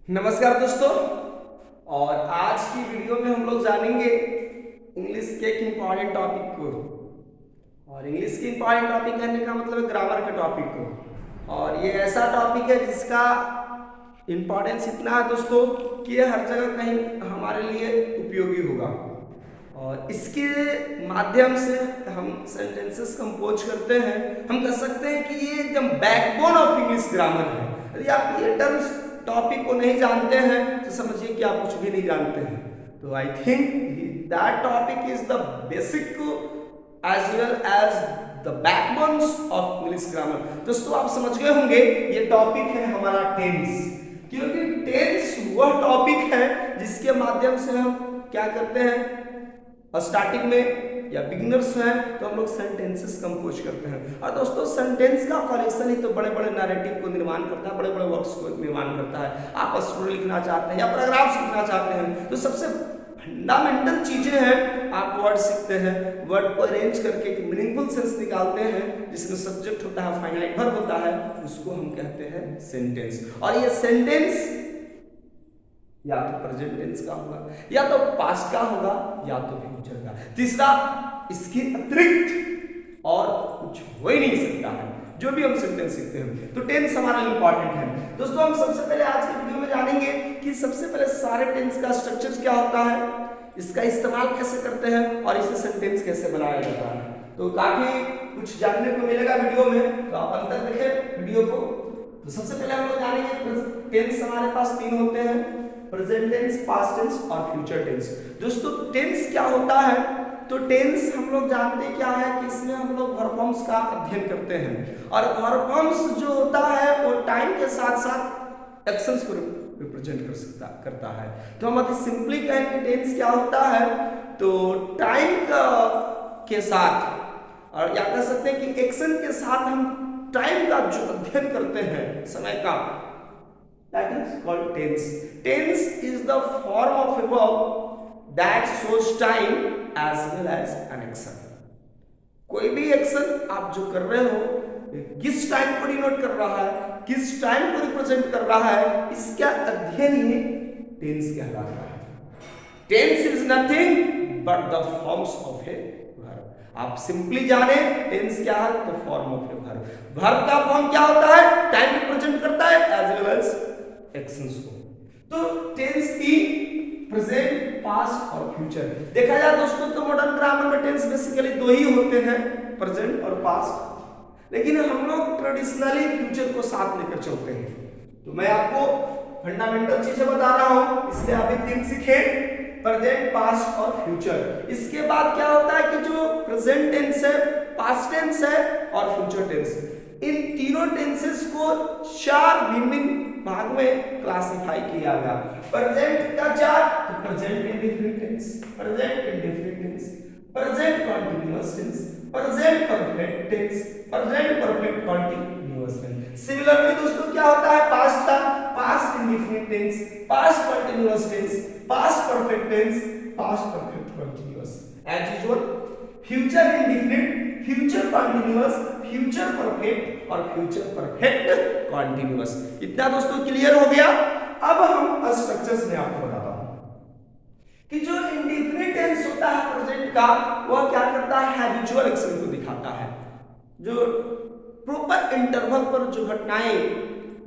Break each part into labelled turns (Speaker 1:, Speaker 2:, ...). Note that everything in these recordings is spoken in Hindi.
Speaker 1: नमस्कार दोस्तों। और आज की वीडियो में हम लोग जानेंगे इंग्लिश के एक इम्पॉर्टेंट टॉपिक को। और इंग्लिश के इम्पॉर्टेंट टॉपिक कहने का मतलब है ग्रामर के टॉपिक को। और ये ऐसा टॉपिक है जिसका इम्पॉर्टेंस इतना है दोस्तों कि ये हर जगह कहीं हमारे लिए उपयोगी होगा। और इसके माध्यम से हम सेंटेंसेस कंपोज करते हैं। हम कह सकते हैं कि ये एकदम बैकबोन ऑफ इंग्लिश ग्रामर है। यदि आप ये टर्म्स टॉपिक को नहीं जानते हैं तो समझिए कि आप कुछ भी नहीं जानते हैं। तो I think that topic is the basic as well as the backbones of English grammar. दोस्तों आप समझ गए होंगे ये टॉपिक है हमारा टेंस, क्योंकि टेंस वह टॉपिक है जिसके माध्यम से हम क्या करते हैं, स्टार्टिंग में या बिगिनर्स हैं तो हम लोग सेंटेंसेस कंपोज करते हैं। और दोस्तों सेंटेंस का कलेक्शन ही तो बड़े बड़े नैरेटिव को निर्माण करता है, बड़े बड़े वर्क्स को निर्माण करता है। आप स्टोरी लिखना चाहते हैं या पैराग्राफ्स लिखना चाहते हैं तो सबसे फंडामेंटल चीजें हैं, आप वर्ड सीखते हैं, वर्ड को अरेंज करके एक मीनिंगफुल सेंस निकालते हैं, जिसमें सब्जेक्ट होता है, फाइनाइट वर्ब होता है, उसको हम कहते हैं सेंटेंस। और ये सेंटेंस या तो प्रेजेंट टेंस का होगा, या तो पास्ट का होगा, या तो फ्यूचर का। तीसरा इसके अतिरिक्त और कुछ हो ही नहीं सकता है जो भी हम सेंटेंस सीखते हैं। तो टेंस हमारा इंपॉर्टेंट है। दोस्तों हम सबसे पहले आज की वीडियो में जानेंगे कि सबसे पहले सारे टेंस का स्ट्रक्चर क्या होता है, इसका इस्तेमाल कैसे करते हैं और इसे सेंटेंस कैसे बनाया जाता है। तो काफी कुछ जानने को मिलेगा वीडियो में, तो आप अंत तक देखें वीडियो को। तो सबसे पहले हम लोग जानेंगे टेंस हमारे पास तीन होते हैं, प्रेजेंट टेंस, पास्ट टेंस और फ्यूचर टेंस। दोस्तों टेंस क्या होता है, तो टेंस हम लोग जानते क्या है कि इसमें हम लोग वर्ब फॉर्म्स का अध्ययन करते हैं। और वर्ब फॉर्म्स जो होता है वो टाइम के साथ साथ एक्शंस को रिप्रेजेंट करता है। तो हम अति सिंपली कहेंगे टेंस क्या होता है, तो टाइम के साथ और या कह सकते हैं कि एक्शन के साथ हम टाइम का जो अध्ययन करते हैं, समय का, that is called tense. Tense is the form of a verb that shows time as well as an action. कोई भी एक्शन आप जो कर रहे हो किस टाइम को डिनोट कर रहा है, किस टाइम को रिप्रेजेंट कर रहा है, इसका अध्ययन ही टेंस कहलाता है। Tense is nothing but the forms of a verb. आप सिंपली जाने टेंस क्या है, तो form of a verb. Verb का फॉर्म क्या होता है, टाइम रिप्रेजेंट करता है एज वेल एज एक्शंस को। तो टेंस की प्रेजेंट, पास्ट और फ्यूचर देखा जाए दोस्तों तो मॉडर्न ग्रामर में टेंस बेसिकली दो ही होते हैं, प्रेजेंट और पास्ट। लेकिन हम लोग ट्रेडिशनली फ्यूचर को साथ लेकर चलते हैं। तो मैं आपको फंडामेंटल चीजें बता रहा हूं, इसलिए आप तीन सीखे, प्रेजेंट, पास्ट और फ्यूचर। इसके बाद क्या होता है कि जो प्रेजेंट टेंस है, पास्ट टेंस है और फ्यूचर टेंस, इन तीनों टेंसेस को चार भिन्न भाग में क्लासिफाई किया गया। प्रेजेंट का चार, तो present indefinite tense, present indefinite tense, present continuous tense, present perfect tense, present perfect continuous tense. Similarly दोस्तों क्या होता है पास्ट का, past indefinite tense, past continuous tense, past perfect tense, past perfect continuous. As usual future indefinite, future continuous, future perfect और फ्यूचर परफेक्ट कंटीन्यूअस। इतना दोस्तों क्लियर हो गया। अब हम स्ट्रक्चर्स में आपको बताता हूं कि जो इंडेफिनिट टेंस होता है प्रेजेंट का, वह क्या करता है, हैबिचुअल एक्शन को दिखाता है। जो प्रॉपर इंटरवल पर जो घटनाएं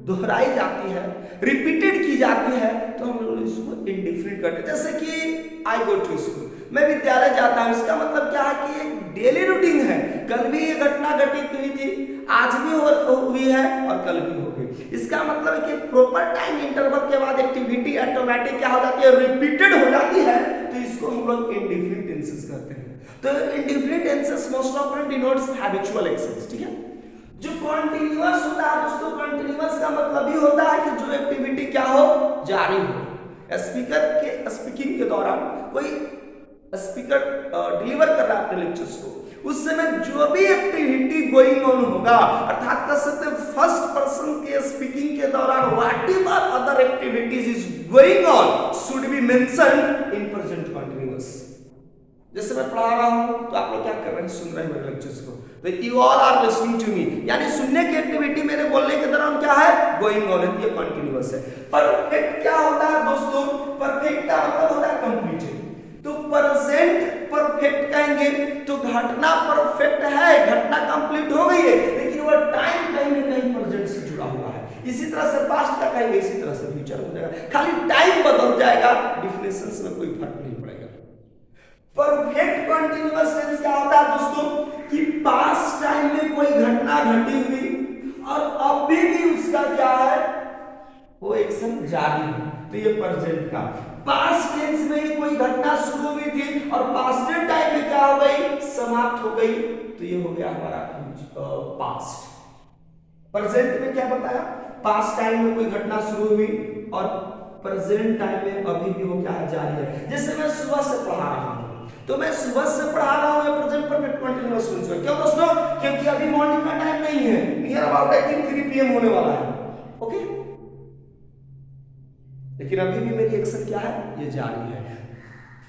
Speaker 1: दोहराई जाती है, रिपीटेड की जाती है, तो हम लोग इसको इंडेफिनिट करते हैं। जैसे कि आई गो टू स्कूल, मैं विद्यालय जाता हूं, इसका मतलब क्या है कि एक डेली रूटीन है। कल भी ये घटना घटित हुई थी, आज भी हुई है और कल भी होगी। इसका मतलब है कि प्रॉपर टाइम इंटरवल के बाद एक्टिविटी ऑटोमेटिक क्या हो जाती है, रिपीटेड हो जाती है, तो इसको हम लोग इंडेफिनिट टेंसेस कहते हैं। तो indefinite tenses most often denotes habitual actions, ठीक है। जो कंटीन्यूअस होता है दोस्तों, कंटीन्यूअस का मतलब ही होता है कि जो एक्टिविटी क्या हो, जारी हो। स्पीकर के स्पीकिंग के दौरान कोई स्पीकर डिलीवर कर रहा है अपने लेक्चर्स को, उस समय जो भी एक्टिविटी गोइंग ऑन होगा, अर्थात कह सकते हैं फर्स्ट पर्सन के स्पीकिंग के दौरान whatever other activities is going on should be mentioned in present continuous. जैसे मैं पढ़ा रहा हूं तो आप लोग क्या कर रहे हैं, सुन रहे हैं मेरे लेक्चर्स को, तो you all are listening to me, यानी सुनने की एक्टिविटी मेरे बोलने के दौरान क्या है, गोइंग ऑन है, ये कंटिन्यूअस है। परफेक्ट क्या होता है दोस्तों? परफेक्ट का मतलब होता है कंप्लीटेड। तो प्रेजेंट परफेक्ट कहेंगे तो घटना परफेक्ट है, घटना कंप्लीट हो गई है, लेकिन वो टाइम कहीं ना कहीं प्रेजेंट से जुड़ा हुआ है। इसी तरह से पास्ट का कहेंगे, इसी तरह से फ्यूचर हो जाएगा, खाली टाइम बदल जाएगा, डिफिनेशंस में कोई फर्क नहीं पड़ेगा। परफेक्ट कंटीन्यूअस टेंस क्या होता है दोस्तों? कि पास्ट टाइम में कोई घटना घटी हुई और अभी भी उसका क्या है, वो एक्शन जारी है, तो ये प्रेजेंट का। पास्ट टेंस में ही कोई घटना शुरू हुई थी और पास्ट टाइम में क्या हो गई, समाप्त हो गई, तो ये हो गया हमारा पास्ट। प्रेजेंट में क्या बताया? पास्ट टाइम में कोई घटना शुरू हुई और प्रेजेंट टाइम में अभी भी वो क्या है, जारी है। जैसे मैं सुबह से पढ़ा रहा हूं, तो मैं सुबह से पढ़ा रहा हूं, प्रेजेंट परफेक्ट कंटीन्यूअस टेंस में। क्यों दोस्तों? क्योंकि अभी मॉर्निंग का टाइम नहीं है, near about I think 3 PM होने वाला है, ओके, लेकिन अभी भी मेरी एक्शन क्या है, ये जारी है।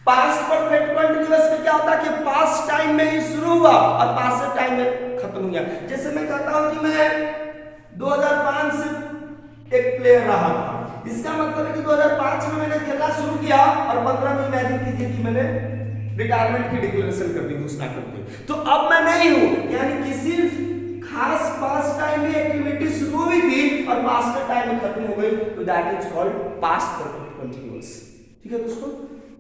Speaker 1: पास्ट परफेक्ट कंटीन्यूअस में क्या होता है कि पास्ट टाइम में ही शुरू हुआ और पास्ट टाइम में खत्म हो गया। जैसे मैं कहता हूं कि मैं 2005 से एक प्लेयर रहा था, इसका मतलब है कि 2005 में मैंने खेलना शुरू किया और 15 में इमेजिन कीजिए कि मैंने रिटायरमेंट की डिक्लेरेशन कर दी, घोषणा कर दी, तो अब मैं नहीं हूं, यानी किसी खास पास्ट टाइम में एक्टिविटी शुरू हुई थी और पास्ट टाइम में खत्म हो गई, तो that is called past perfect continuous. ठीक है दोस्तों,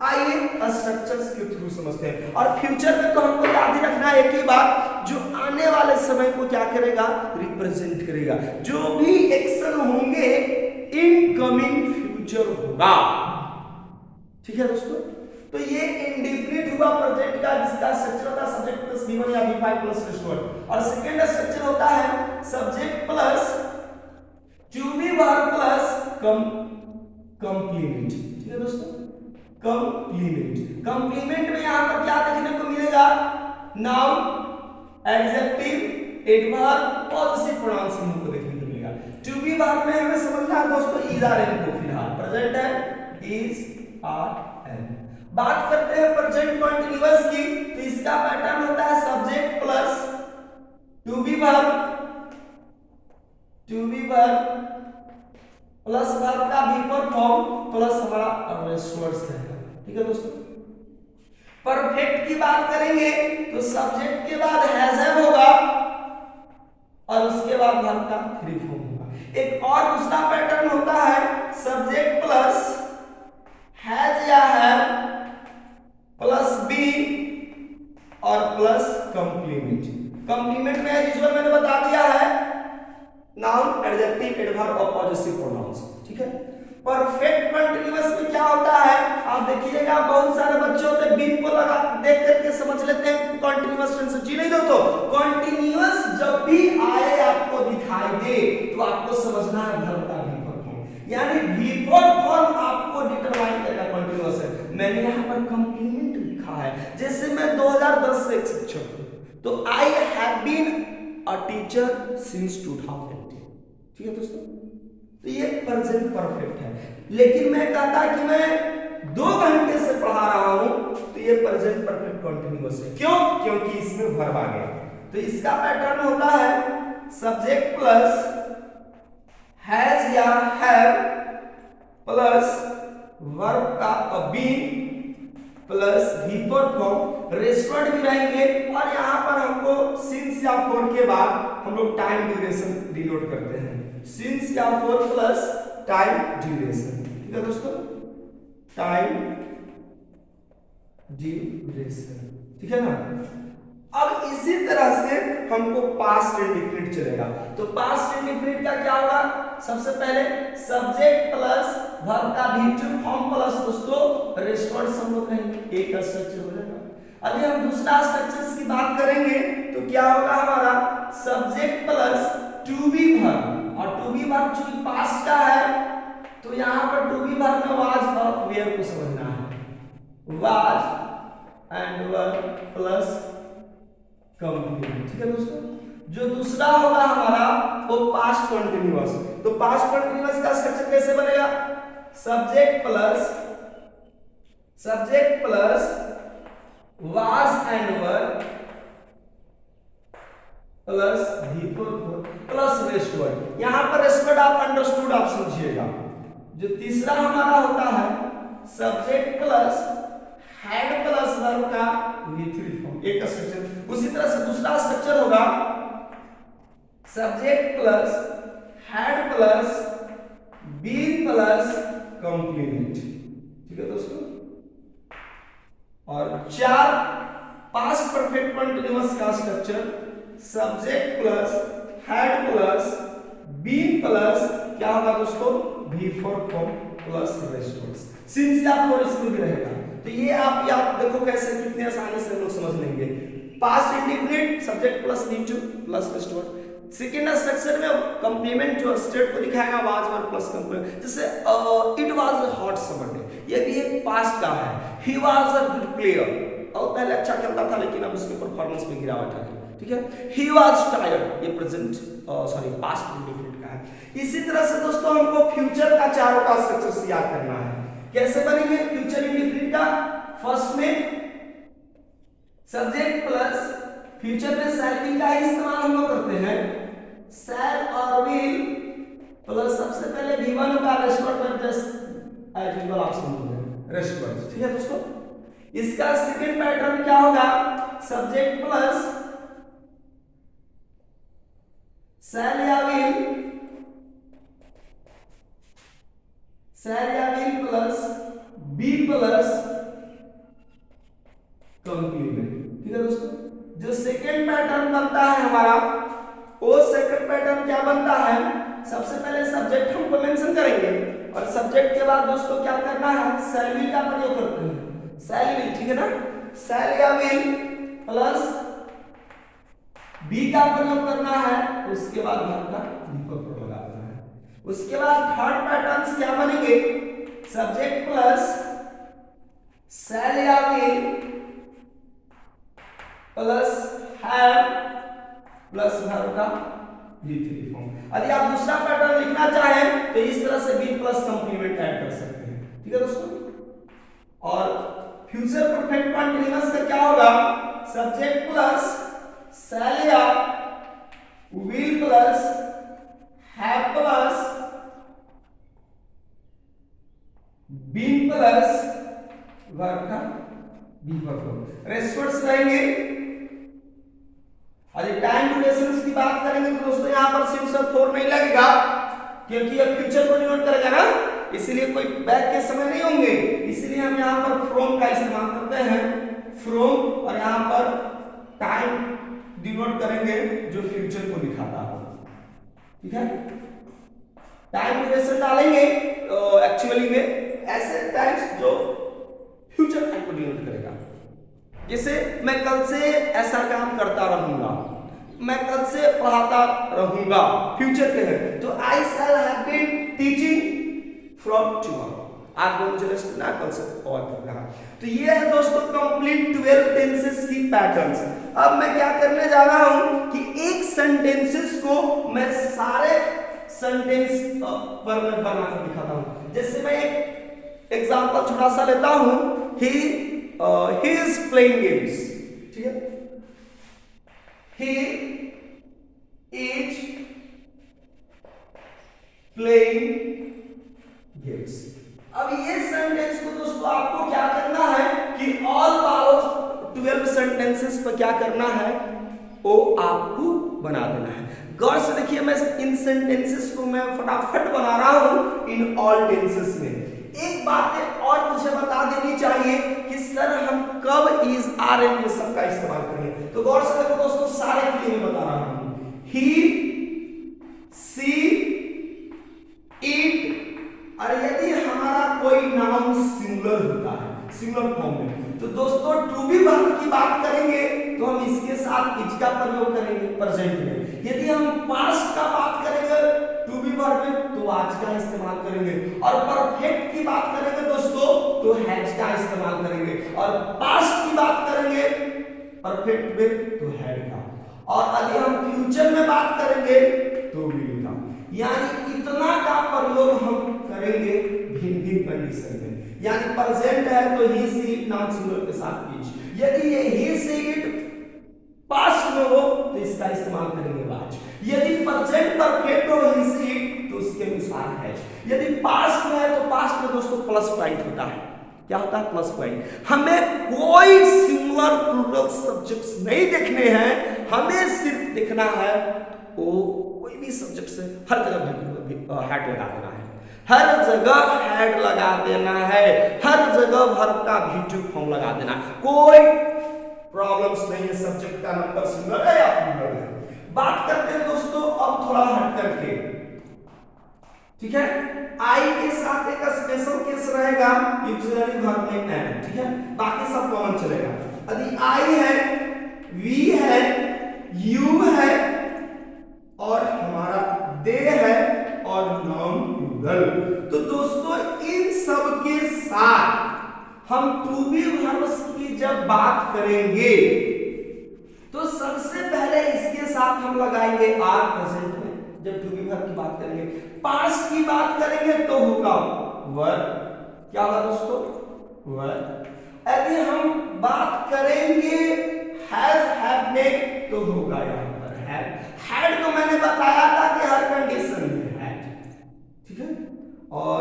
Speaker 1: आइए स्ट्रक्चर्स के थ्रू समझते हैं। और फ्यूचर में तो हमको याद ही रखना है एक ही बात, जो आने वाले समय को क्या करेगा, रिप्रेजेंट करेगा। जो भी एक्शन होंगे इनकमिंग फ्यूचर होगा। ठीक है दोस्तों, तो ये इंडेफिनिट हुआ प्रेजेंट का, जिसका स्ट्रक्चर होता है सब्जेक्ट प्लस V1 या V5 प्लस रिस्टोर्ड। और सेकंड स्ट्रक्चर होता है subject plus to be verb plus complement. ठीक है दोस्तों, कंप्लीमेंट। कंप्लीमेंट में यहां पर क्या देखने को मिलेगा, noun, adjective, adverb, positive pronouns हमको देखने को मिलेगा। टू बी वर्ब में हमें समझना है दोस्तों इज आर एन को, फिलहाल प्रेजेंट है इज आर एन। बात करते हैं प्रेजेंट कंटीन्यूअस की, तो इसका पैटर्न होता है subject plus to be verb plus verb का बिफोर फॉर्म प्लस हमारा रेस्ट वर्ड्स रहेगा। ठीक है दोस्तों, परफेक्ट की बात करेंगे तो सब्जेक्ट के बाद हैज हैव होगा और उसके बाद वर्ब का फ्री फॉर्म होगा। एक और दूसरा पैटर्न होता है सब्जेक्ट प्लस हैज या हैव प्लस बी और प्लस कंप्लीमेंट। कंप्लीमेंट में एज यूजुअल मैंने बता दिया है नाउन, एडजेक्टिव, एडवर्ब और पॉजिटिव प्रोनाउंस। ठीक है, परफेक्ट कंटीन्यूअस में क्या होता है, आप देखिएगा बहुत सारे बच्चे होते हैं बीप को लगा देख करके समझ लेते हैं कंटीन्यूअस टेंस। जी नहीं दोस्तों, कंटीन्यूअस जब भी आए आपको दिखाई दे तो आपको समझना है वर्ब का बिफोर फॉर्म, यानी बिफोर फॉर्म आपको डिटरमाइन करना कंटीन्यूअस है। मैंने यहां पर कंप्लीमेंट लिखा है, जैसे मैं 2010 से एक शिक्षक हूं, तो I have been a teacher since 2010। ठीक है दोस्तों, तो ये प्रेजेंट परफेक्ट है। लेकिन मैं कहता कि मैं 2 घंटे से पढ़ा रहा हूं, तो ये प्रेजेंट परफेक्ट कंटीन्यूअस है। क्यों? क्योंकि इसमें वर्ब आ गया। तो इसका पैटर्न होता है सब्जेक्ट प्लस हैज या हैव प्लस वर्ब का be plus before form, restaurant भी रहेंगे और यहां पर हमको सिंस या फॉर के बाद हम लोग टाइम ड्यूरेशन डिनोट करते हैं, सिंस या फॉर प्लस टाइम ड्यूरेशन। ठीक है दोस्तों, टाइम ड्यूरेशन। ठीक है ना। अब इसी तरह से हमको पास्ट इंडेफिनिट चलेगा, तो पास्ट इंडेफिनिट का क्या होगा, सबसे पहले सब्जेक्ट प्लस वर्ब का भी फॉर्म प्लस दोस्तों रेस्टोरेंट सब लोग रहेंगे, एक स्ट्रक्चर हो जाएगा। अभी हम दूसरा स्ट्रक्चर की बात करेंगे तो क्या होगा हमारा subject plus to be verb, और टू बी वर्ब चूंकि पास्ट का है तो यहां पर टू बी वर्ब में वाज और वेयर को समझना है, was and were plus complement. ठीक है दोस्तों, जो दूसरा होगा हमारा वो पास्ट कंटीन्यूअस। तो पास्ट कंटीन्यूअस का स्ट्रक्चर कैसे बनेगा, subject plus was and were plus V four plus rest word. यहां पर रेस्ट वर्ड आप अंडरस्टूड आप समझिएगा। जो तीसरा हमारा होता है subject plus had plus verb का वी थ्री फॉर्म, एक स्ट्रक्चर। उसी तरह से दूसरा स्ट्रक्चर होगा subject plus had plus be plus complement. ठीक है दोस्तों। और चार पास्ट परफेक्ट कंटीन्यूअस का structure subject plus had plus be plus क्या होगा दोस्तों V four form plus rest words. Since आपको इसमें भी रहेगा तो ये आप याद देखो कैसे कितने आसानी से हम लोग समझ लेंगे। Past indefinite subject plus be to plus rest word. Second structure में कंप्लीमेंट जो स्टेट को दिखाएगा वाज वर्ब प्लस कंप्लीमेंट। जैसे it was a hot summer day, ये भी एक पास्ट का है। He was a good player, और पहले अच्छा खेलता था लेकिन अब उसके परफॉर्मेंस में गिरावट आ गई। ठीक है। ही वाज टायर्ड, ये प्रेजेंट सॉरी पास्ट इंडेफिनिट का है। इसी तरह से दोस्तों हमको फ्यूचर का चारों का स्ट्रक्चर याद करना है। कैसे बनेंगे फ्यूचर इंडेफिनिट का? फर्स्ट में सब्जेक्ट प्लस फ्यूचर में शैल विल का ही इस्तेमाल हम लोग करते हैं। शैल और विल प्लस सबसे पहले V1 का रेस्ट वर्ड पर जस्ट एज यूजुअल आप समझोगे रेस्ट वर्ड। ठीक है दोस्तों। इसका सेकंड पैटर्न क्या होगा? सब्जेक्ट प्लस शैल या will plus be plus complement. ठीक है दोस्तों। जो सेकंड पैटर्न बनता है हमारा वो सेकंड पैटर्न क्या बनता है? सबसे पहले सब्जेक्ट हमको मेंशन करेंगे और सब्जेक्ट के बाद दोस्तों क्या करना है? शैल विल का प्रयोग करते हैं। शैल विल, ठीक है ना। शैल या विल प्लस बी का प्रयोग करना है, उसके बाद वर्ब का प्रयोग लगाना है। उसके बाद थर्ड पैटर्न क्या बनेंगे? सब्जेक्ट प्लस शैल या will plus have plus verb का V3 फॉर्म। यदि आप दूसरा पैटर्न लिखना चाहें तो इस तरह से बी प्लस कंप्लीमेंट ऐड कर सकते हैं। ठीक है दोस्तों। और फ्यूचर परफेक्ट कंटीन्यूअस का क्या होगा? सब्जेक्ट प्लस शैल या will plus have plus be plus verb का बी फॉर्म। रेस्ट वर्ड्स रहेंगे। अरे टाइम ड्यूरेशन की बात करेंगे तो दोस्तों यहाँ पर सिंस और फॉर नहीं लगेगा क्योंकि ये फ्यूचर को डिनोट करेगा ना, इसलिए कोई बैक के समय नहीं होंगे, इसलिए हम यहाँ पर फ्रॉम का इस्तेमाल करते हैं। फ्रॉम और यहाँ पर टाइम डिनोट करेंगे जो फ्यूचर को दिखाता हो। ठीक है। टाइम ड्यूरेशन डालेंगे एक्चुअली में ऐसे टाइम्स जो फ्यूचर टाइम को डिनोट करेगा। जैसे मैं कल से ऐसा काम करता रहूंगा, मैं कल से पढ़ाता रहूंगा, फ्यूचर के है तो I shall have been teaching from tomorrow. आज मुझे ना कल से और कर रहा। तो ये है दोस्तों कंप्लीट 12 टेंसेस की पैटर्न्स। अब मैं क्या करने जा रहा हूं कि एक सेंटेंसेस को मैं सारे सेंटेंस पर मैं बनाकर दिखाता हूं। जैसे मैं एक एग्जांपल छोटा सा लेता हूं, he is playing games। ठीक है। he is playing games। अब ये सेंटेंस को दोस्तों आपको क्या करना है कि ऑल पावर 12 सेंटेंसेस पर क्या करना है वो आपको बना देना है। गौर से देखिए मैं इन सेंटेंसेस को मैं फटाफट बना रहा हूं इन ऑल टेंसेस में। एक बात और मुझे बता देनी चाहिए कि सर हम कब इज आर एंड ये सब का इस्तेमाल करेंगे। तो गौर से देखो दोस्तों सारे के लिए मैं बता रहा हूं। ही सी इट, और यदि हमारा कोई नाउन सिंगुलर होता है सिंगुलर फॉर्म में तो दोस्तों टू बी वर्ब की बात करेंगे तो हम इसके साथ इज का प्रयोग करेंगे प्रेजेंट में। यदि हम पास्ट का बात करेंगे टू बी वर्ब में तो आज का इस्तेमाल करेंगे, और परफेक्ट की बात करेंगे दोस्तों तो हैज का इस्तेमाल करेंगे, और पास्ट की बात करेंगे परफेक्ट में तो हैड का, और यदि हम फ्यूचर में बात करेंगे तो विल का। यानी इतना का प्रयोग हम करेंगे भिन्न भिन्न कंडीशन में। यानी प्रेजेंट है तो ही सी इट नाउन सिंगुलर के साथ इज, यदि ये ही सी इट पास्ट में हो तो इस किसका इस्तेमाल करेंगे? वाज। यदि प्रेजेंट परफेक्ट हो इसी तो उसके अनुसार है। यदि पास्ट में है तो पास्ट में दोस्तों प्लस पॉइंट होता है। क्या होता है? Plus point. हमें कोई सिंगुलर प्लूरल सब्जेक्ट्स नहीं देखने हैं, हमें सिर्फ देखना है वो कोई भी सब्जेक्ट से हर जगह हैड लगा देना है, हर जगह हैड लगा देना है, हर जगह वर्ब का भी फॉर्म लगा देना। कोई प्रॉब्लम्स नहीं है, सब्जेक्ट का नंबर सिंगुलर है या प्लूरल है। बात करते हैं दोस्तों अब थोड़ा हट करके, ठीक है। आई के साथ एक स्पेशल केस रहेगा ऑक्सिलरी वर्ब में एंड, ठीक है, बाकी सब कॉमन चलेगा। यदि आई है, वी है, यू है और हमारा दे है और नाउन प्लूरल, तो दोस्तों इन सब के साथ हम टू बी वर्ब्स की जब बात करेंगे तो सबसे पहले इसके साथ हम लगाएंगे आर प्रेजेंट में। जब टू बी वर्ब की बात करेंगे, पास्ट की बात करेंगे तो होगा वर। क्या होगा दोस्तों? वर। यदि हम बात करेंगे हैज हैव में तो होगा यहां पर हैड। हैड तो मैंने बताया था कि हर कंडीशन में हैड, ठीक है। और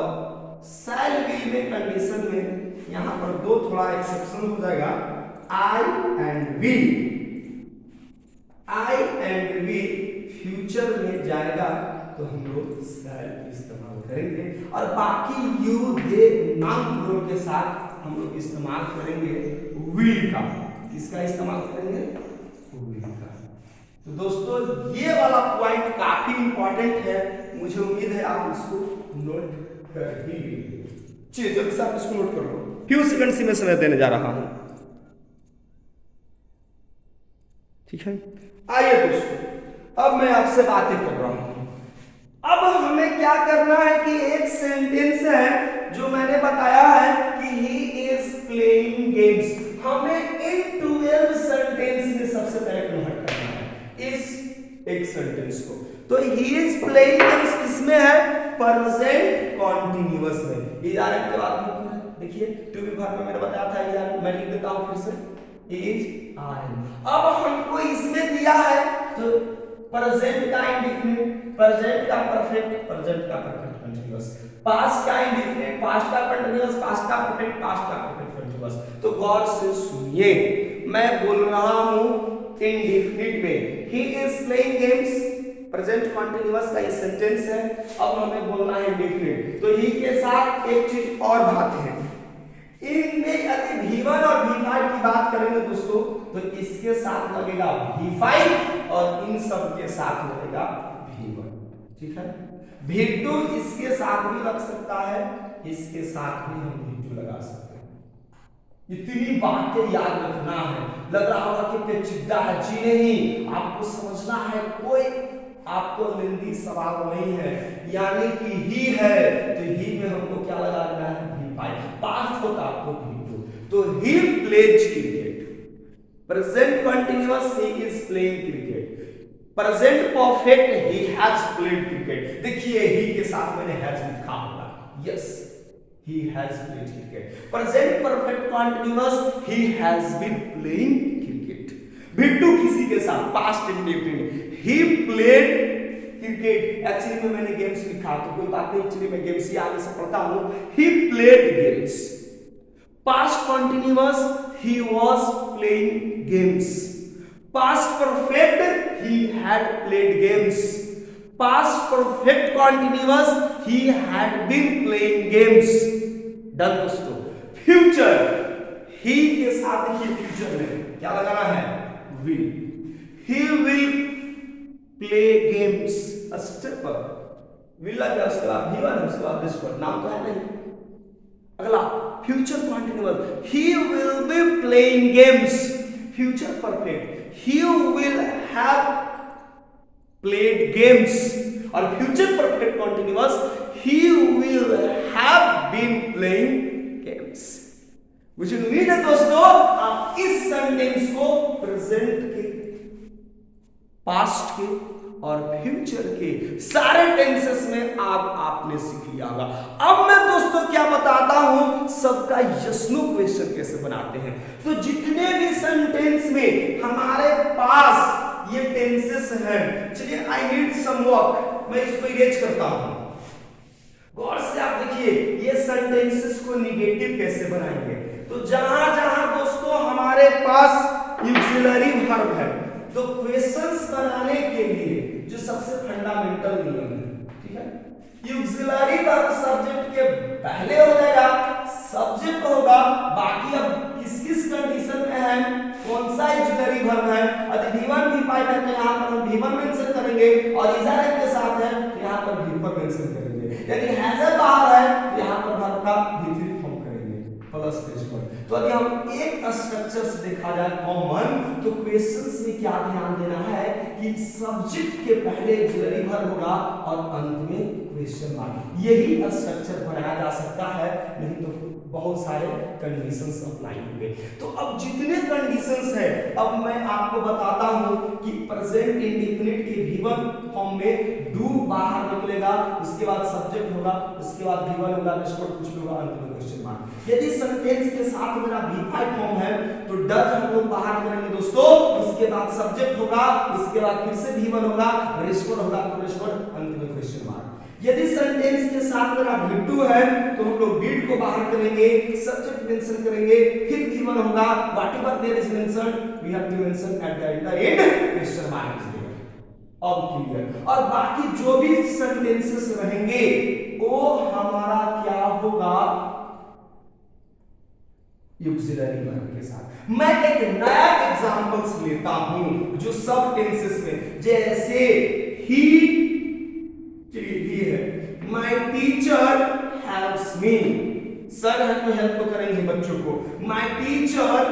Speaker 1: शैल बी में कंडीशन में यहां पर दो थोड़ा एक्सेप्शन हो जाएगा, I and we. I and we future में जाएगा तो हम लोग शैल इस्तेमाल करेंगे और बाकी यू दे नाउन प्लूरल के साथ हम लोग इस्तेमाल करेंगे विल का। किसका इस्तेमाल करेंगे? विल का। तो दोस्तों ये वाला पॉइंट काफी इंपॉर्टेंट है, मुझे उम्मीद है आप इसको नोट कर ही लेंगे। चलिए जल्दी से आप इसको नोट कर लो, फ्यू सेकंड से मैं समय देने जा रहा हूं, ठीक है। आइए दोस्तों अब मैं आपसे बातें कर रहा हूं। अब हमें क्या करना है कि एक सेंटेंस है जो मैंने बताया है कि ही इज प्लेइंग गेम्स, हमें इन 12 सेंटेंस में सबसे पहले कन्वर्ट करना है इस एक सेंटेंस को। तो ही इज प्लेइंग गेम्स किसमें है? प्रेजेंट कॉन्टिन्यूअस में। इजारत के बाद देखिए टू बी वर्ब में मैंने बताया था, इजारत मैं लिख देता हूं फिर से, इज आर। अब हमको इसमें दिया है तो प्रेजेंट का इंडेफिनिट, प्रेजेंट का परफेक्ट, प्रेजेंट का परफेक्ट कंटीन्यूअस, पास्ट का इंडेफिनिट, पास्ट का कंटीन्यूअस, पास्ट का परफेक्ट, पास्ट का परफेक्ट कंटीन्यूअस। तो गौर से सुनिए, मैं बोल रहा हूं इंडेफिनिट में ही is playing games, present continuous का ये सेंटेंस है। अब हमें बोलना है इंडेफिनिट, तो ही के साथ एक चीज और बात है, इनमें यदि V1 और V5 की बात करेंगे दोस्तों तो इसके साथ लगेगा V5 और इन सब के साथ लगेगा V1, ठीक है। V2 इसके साथ भी लग सकता है, इसके साथ भी हम V2 लगा सकते हैं। इतनी बातें याद रखना है। लग रहा होगा कि पेचीदा है, जी नहीं, आपको समझना है, कोई आपको लेंदी सवाल नहीं है। यानी कि ही है तो ही में हमको क्या लगा देना है? पास्ट होता तो V2। तो he plays cricket, present continuous he is playing cricket, present perfect he has played cricket. देखिए ही के साथ मैंने हैज लिखा होगा, yes he has played cricket. Present perfect continuous he has been playing cricket. V2 किसी के साथ past indefinite, he played cricket. Actually में मैंने गेम्स लिखा तो कोई बात नहीं, एक्चुअली मैं गेम्स ही आगे से पढ़ता हूं। He played games, past continuous he was playing games, past perfect he had played games, past perfect continuous he had been playing games. Done दोस्तों। फ्यूचर, ही के साथ देखिए फ्यूचर में क्या लगाना है? Will. He will play games, step will लग गया, उसके बाद V1 है, उसके बाद दिस पर नाम तो है नहीं। अगला future continuous, he will be playing games, future perfect, he will have played games, और future perfect continuous, he will have been playing games. मुझे उम्मीद है दोस्तों आप इस सेंटेंस को प्रेजेंट के, पास्ट के और फ्यूचर के सारे टेंसेस में आपने सीख लिया होगा। अब मैं दोस्तों क्या बताता हूं, सबका यस नो क्वेश्चन कैसे बनाते हैं। तो जितने भी सेंटेंस में हमारे पास ये टेंसेस हैं। चलिए आई नीड सम वर्क, मैं इसको इरेज करता हूं। गौर से आप देखिए ये सेंटेंसेस को निगेटिव कैसे बनाएंगे। तो जहां जहां दोस्तों हमारे पास ऑक्सिलरी वर्ब है, तो क्वेश्चंस बनाने के लिए जो सबसे फंडामेंटल नियम है, ठीक है, ऑक्सिलरी वर्ब सब्जेक्ट के पहले हो जाएगा, सब्जेक्ट होगा, बाकी अब किस किस कंडीशन में है, कौन सा ऑक्सिलरी वर्ब है, यदि V1 V5 है तो यहां पर हम V1 मेंशन करेंगे, और इज आर के साथ है तो यहां पर V4 मेंशन करेंगे। यदि हैजर बाहर है तो यहां पर वर्ब का V3 फॉर्म करेंगे प्लस पेज पर। तो यदि हम एक स्ट्रक्चर से देखा जाए कॉमन, तो क्वेश्चंस में क्या ध्यान देना है कि सब्जेक्ट के पहले ऑक्सिलरी वर्ब होगा और अंत में क्वेश्चन मार्क। यही स्ट्रक्चर बनाया जा सकता है, नहीं तो बहुत सारे कंडीशंस अप्लाई होंगे। तो अब जितने कंडीशंस है, अब मैं आपको बताता हूं कि प्रेजेंट इंडेफिनिट के V1 फॉर्म में डू बाहर निकलेगा, उसके बाद सब्जेक्ट होगा, उसके बाद V1 होगा, इसको कुछ भी होगा, अंत में क्वेश्चन मार्क। यदि सेंटेंस के साथ मेरा V5 फॉर्म है तो डज हम लोग बाहर करेंगे दोस्तों, उसके बाद सब्जेक्ट होगा, उसके बाद फिर से V1 होगा, रेस्टोर होगा तो रेस्टोर, अंत में क्वेश्चन मार्क। यदि सेंटेंस के साथ मेरा V2 है तो हम लोग डिड को बाहर करेंगे, सब्जेक्ट मेंशन करेंगे, फिर V1 होगा, whatever there is mentioned we have to mention at the end question mark is there. अब क्लियर। और बाकी जो भी सेंटेंसेस रहेंगे वो हमारा क्या होगा, ऑक्सिलरी वर्ब के साथ। मैं एक नया एग्जांपल्स लेता हूं जो सब टेंसेस में, जैसे ही है, my teacher helps me, sir है तो हेल्प तो करेंगे बच्चों को, माय टीचर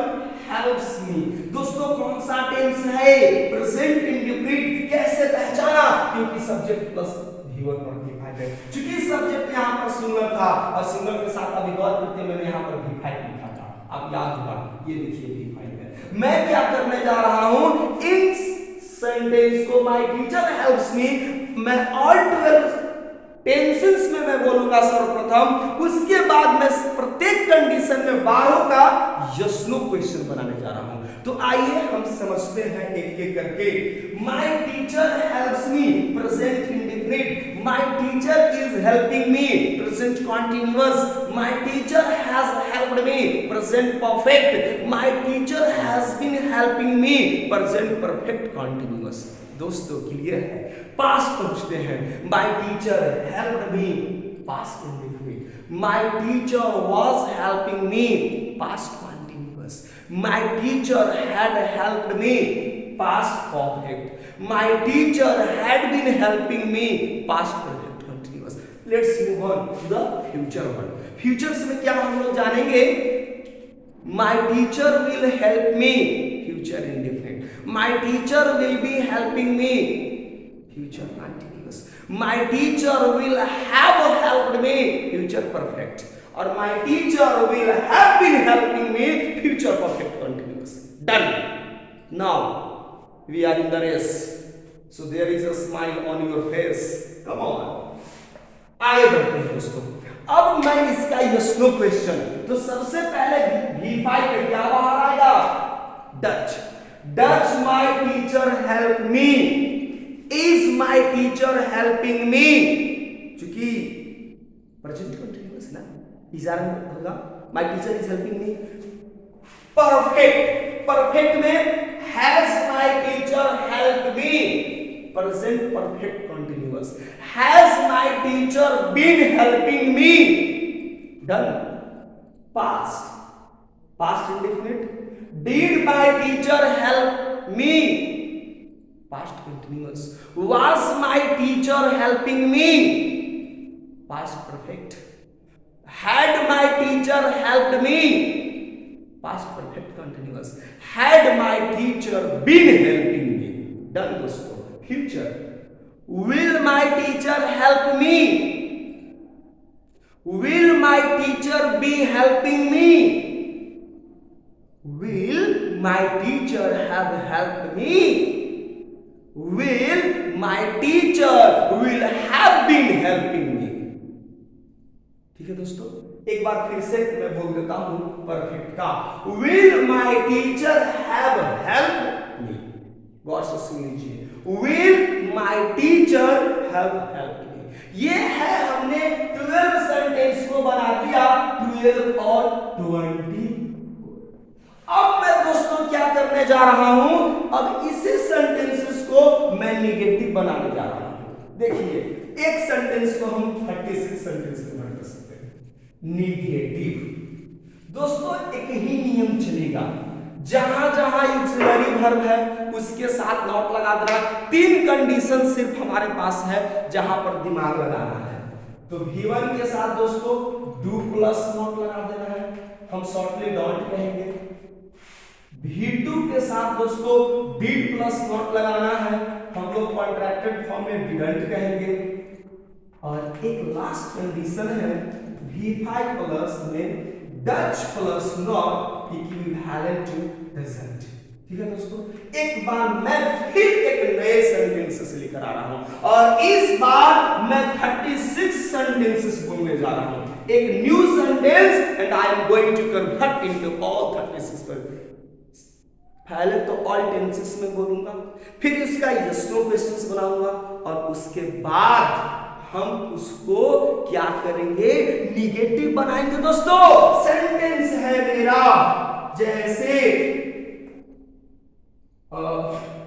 Speaker 1: हेल्प्स मी। दोस्तों कौन सा टेंस है, प्रेजेंट इंडेफिनिट। कैसे पहचाना, क्योंकि सब्जेक्ट प्लस V1 और V5 है। चूंकि सब्जेक्ट यहां पर सिंगल था और सिंगल के साथ अभी गौर करते मैंने यहां पर V5 लिखा था, आप याद होगा, ये देखिए V5 है। मैं क्या करने जा रहा हूं, इन सेंटेंस को माय टीचर हेल्प्स मी, मैं ऑल 12 टेंसेस में मैं बोलूंगा सर्वप्रथम, उसके बाद मैं प्रत्येक कंडीशन में बारह का यस नो क्वेश्चन बनाने जा रहा हूं। तो आइए हम समझते हैं एक एक करके। My teacher helps me, present indefinite. My teacher is helping me, present continuous. My teacher has helped me, present perfect. My teacher has been helping me, present perfect continuous. दोस्तों क्लियर है। पास्ट पूछते हैं, my teacher helped me, past indefinite. My teacher was helping me, past continuous. My teacher had helped me, past perfect. My teacher had been helping me, past perfect continuous. Let's move on to the future one. Futures में क्या हम लोग जानेंगे, my teacher will help me, future indefinite. My teacher will be helping me, future continuous. My teacher will have helped me, future perfect. और my teacher will have been helping me, future perfect continuous. Done. Now we are in the race, so there is a smile on your face. Come on. आगे बढ़ते हैं दोस्तों। अब मैं इसका यस नो क्वेश्चन, तो सबसे पहले V5 पे क्या बाहर आएगा, Dutch. Does my teacher help me? Is my teacher helping me? चूंकि प्रेजेंट कंटीन्यूअस ना, is are होगा, my teacher is helping me। Perfect, perfect में has my teacher helped me, present perfect continuous। has my teacher been helping me, done। past, past indefinite। Did my teacher help me, past continuous। Was my teacher helping me, past perfect। Had my teacher helped me, past perfect continuous। Had my teacher been helping me, done दोस्तों। future, will my teacher help me, will my teacher be helping me, will my teacher have helped me, will my teacher will have been helping me। ठीक है दोस्तों, एक बार फिर से मैं बोल देता हूं परफेक्ट का, will my teacher have helped me, गौर से सुन लीजिए, will my teacher have help me. ये है हमने 12 सेंटेंस को बना दिया 12 और 20। अब मैं दोस्तों क्या करने जा रहा हूं, अब इसी सेंटेंसेस को मैं निगेटिव बनाने जा रहा हूं। देखिए एक सेंटेंस को हम 36 सेंटेंस में बना कर सकते हैं निगेटिव। दोस्तों एक ही नियम चलेगा, जहां जहां ऑक्सिलरी वर्ब है उसके साथ नॉट लगा देना। 3 कंडीशन सिर्फ हमारे पास है जहां पर दिमाग लगाना है। तो V1 के साथ दोस्तों डू प्लस नॉट लगा देना है, हम शॉर्टली डोंट कहेंगे। V2 के साथ दोस्तों डिड प्लस नॉट लगाना है, हम लोग कॉन्ट्रैक्टेड फॉर्म में डिडंट कहेंगे। और एक लास्ट कंडीशन है V5 प्लस में does plus not equivalent to doesn't. ठीक है दोस्तों, एक बार मैं फिर एक नए सेंटेंसेस लेकर आ रहा हूं और इस बार मैं 36 सेंटेंसेस बोलने जा रहा हूं। एक new sentence and I am going to convert into all 36 पर। पहले तो ऑल टेंसेस में बोलूंगा, फिर इसका यस नो क्वेश्चंस बनाऊंगा और उसके बाद हम उसको क्या करेंगे, निगेटिव बनाएंगे। दोस्तों सेंटेंस है मेरा जैसे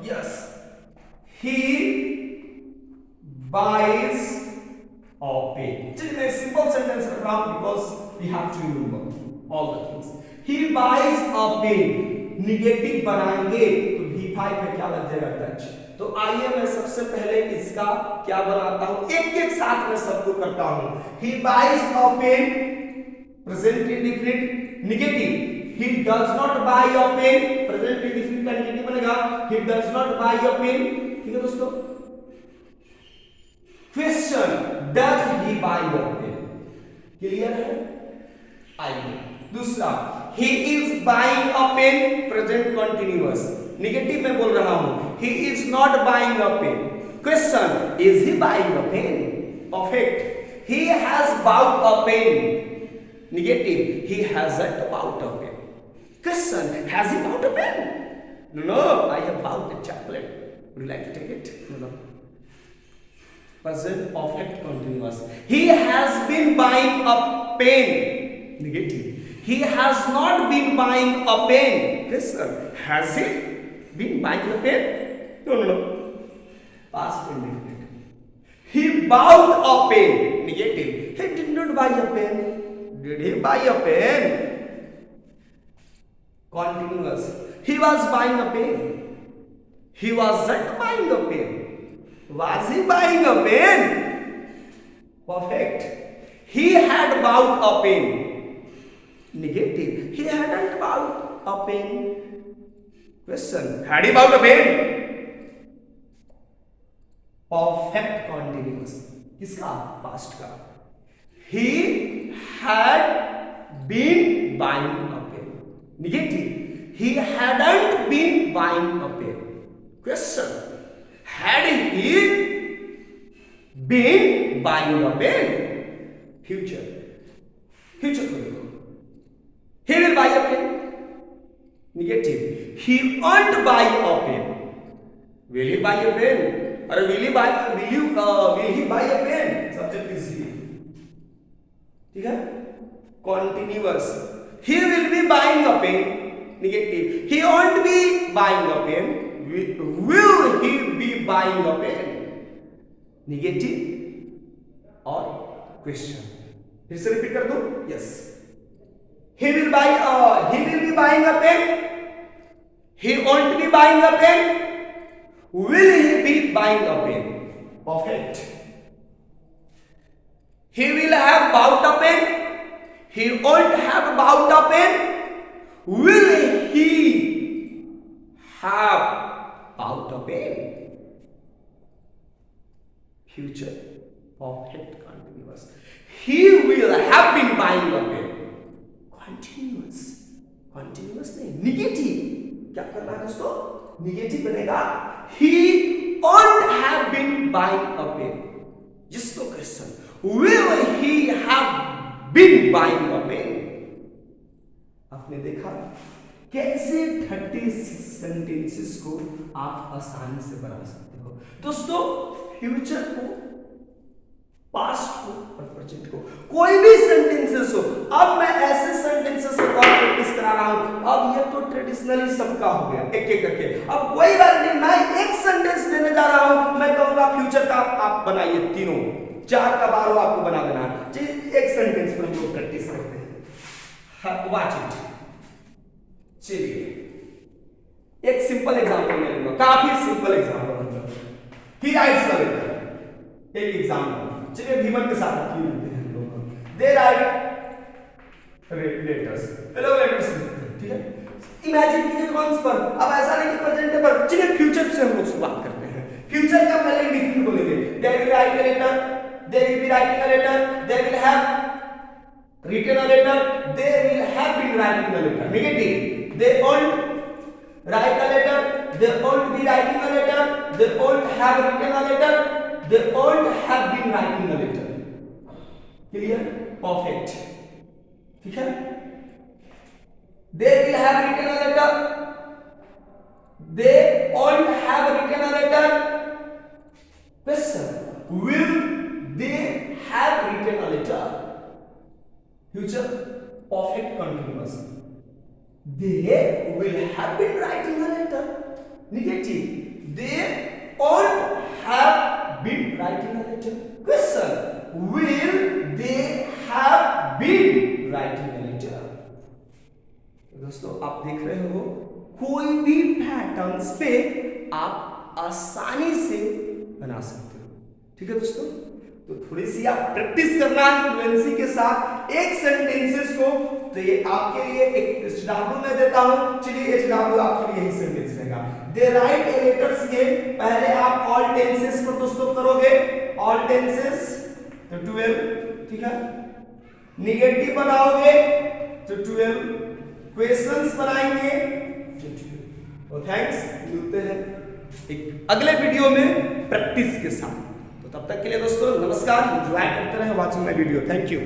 Speaker 1: yes he buys a pen. चलिए मैं सिंपल सेंटेंस रख रहा हूं because we have to remember all the things. He buys a pen, negative बनाएंगे तो V5 पे क्या लग जाएगा, टच। तो आइए मैं सबसे पहले इसका क्या बनाता हूं, एक एक साथ में सबको करता हूं। He buys a pen, present indefinite negative. He does not buy a pen, present indefinite का निगेटिव बनेगा he does not buy a pen. ठीक है दोस्तों, question does he buy a pen, clear है। आइए दूसरा, he is buying a pen, present continuous negative में बोल रहा हूं, he is not buying a pen। question, is he buying a pen? perfect, he has bought a pen negative, he hasn't bought a pen। question, has he bought a pen? No, I have bought a chocolate, would you like to take it? No. present perfect continuous, he has been buying a pen negative, he has not been buying a pen। question, has he been buying a pen? No. past indefinite, he bought a pen negative, he did not buy a pen, did he buy a pen? continuous, he was buying a pen, he wasn't buying a pen, was he buying a pen? perfect, he had bought a pen negative, he hadn't bought a pen। question, had he bought a pen? perfect continuous, किसका, past का। he had been buying a pen negative, he hadn't been buying a pen। question, had he been buying a pen? future को देखो, he will buy a pen negative, he won't buy a pen, will he buy a pen? or will he buy a pen? subject is he। ठीक है, continuous, he will be buying a pen negative, he won't be buying a pen, will he be buying a pen negative और question। फिर से रिपीट कर दो, yes, he will be buying a pen, he won't be buying a pen, will he be buying a pen? perfect, he will have bought a pen, he won't have bought a pen, will he have bought a pen? future perfect continuous, he will have been buying a pen continuous नहीं निगेटिव। क्या करना है दोस्तों, निगेटिव बनेगा he won't have been buying a pen। जिसको question, will he have been buying a pen? आपने देखा कैसे 36 सेंटेंसेस को आप आसानी से बना सकते हो। दोस्तों फ्यूचर को, पास्ट को और प्रेजेंट को, कोई भी सेंटेंसेस हो, अब मैं ऐसे सेंटेंसेस से प्रैक्टिस करा रहा हूं। अब ये तो ट्रेडिशनली सबका हो गया एक एक करके, अब कोई बात नहीं, मैं एक सेंटेंस देने जा रहा हूं, मैं कहूंगा फ्यूचर का आप बनाइए, तीनों 4 का 12 आपको बना देना है। चलिए एक सेंटेंस पर हम लोग प्रैक्टिस करते हैं। Watch it. चलिए एक सिंपल एग्जांपल मैं लूंगा, काफी सिंपल एग्जांपल मतलब। ही राइट्स द लेटर, एक एग्जांपल। चलिए भीमन के साथ की लेते हैं हम लोग। दे राइट लेटर्स, हेलो लेटर्स, ठीक है। इमेजिन कीजिए कौन पर, अब ऐसा नहीं कि प्रेजेंट पर। चलिए फ्यूचर से हम लोग शुरुआत करते हैं। फ्यूचर का पहले डिफरेंट बोलेंगे। They will write a letter, they will be writing a letter, they will have written a letter, they will have been writing a letter. Negative. They won't write a letter, they won't be writing a letter, they won't have written a letter, they won't have been writing a letter. Clear? Perfect. ठीक है? They will have written a letter, they won't have written a letter. Question: will they have written a letter? Future perfect continuous. They will have been writing a letter. Negative. They won't have been writing a letter. Question: will they have been writing a letter? दोस्तों आप देख रहे हो, कोई भी पैटर्न्स पे आप आसानी से बना सकते हो। ठीक है दोस्तों, तो थोड़ी सी आप प्रैक्टिस करना है फ्लुएंसी के साथ एक सेंटेंसेस को। तो ये आपके लिए एक एचडब्ल्यू मैं देता हूं। चलिए एचडब्ल्यू आपके लिए यही सेंटेंस रहेगा। दे राइट ए लेटर्स के पहले आप ऑल टेंसेस को दोस्तों करोगे, ऑल टेंसेस तो 12, ठीक है। नेगेटिव बनाओगे तो 12, क्वेश्चंस बनाएंगे तो 12। और थैंक्स, मिलते हैं एक अगले वीडियो में प्रैक्टिस के साथ। तो तब तक के लिए दोस्तों नमस्कार, एंजॉय करते रहे watching my video. Thank you.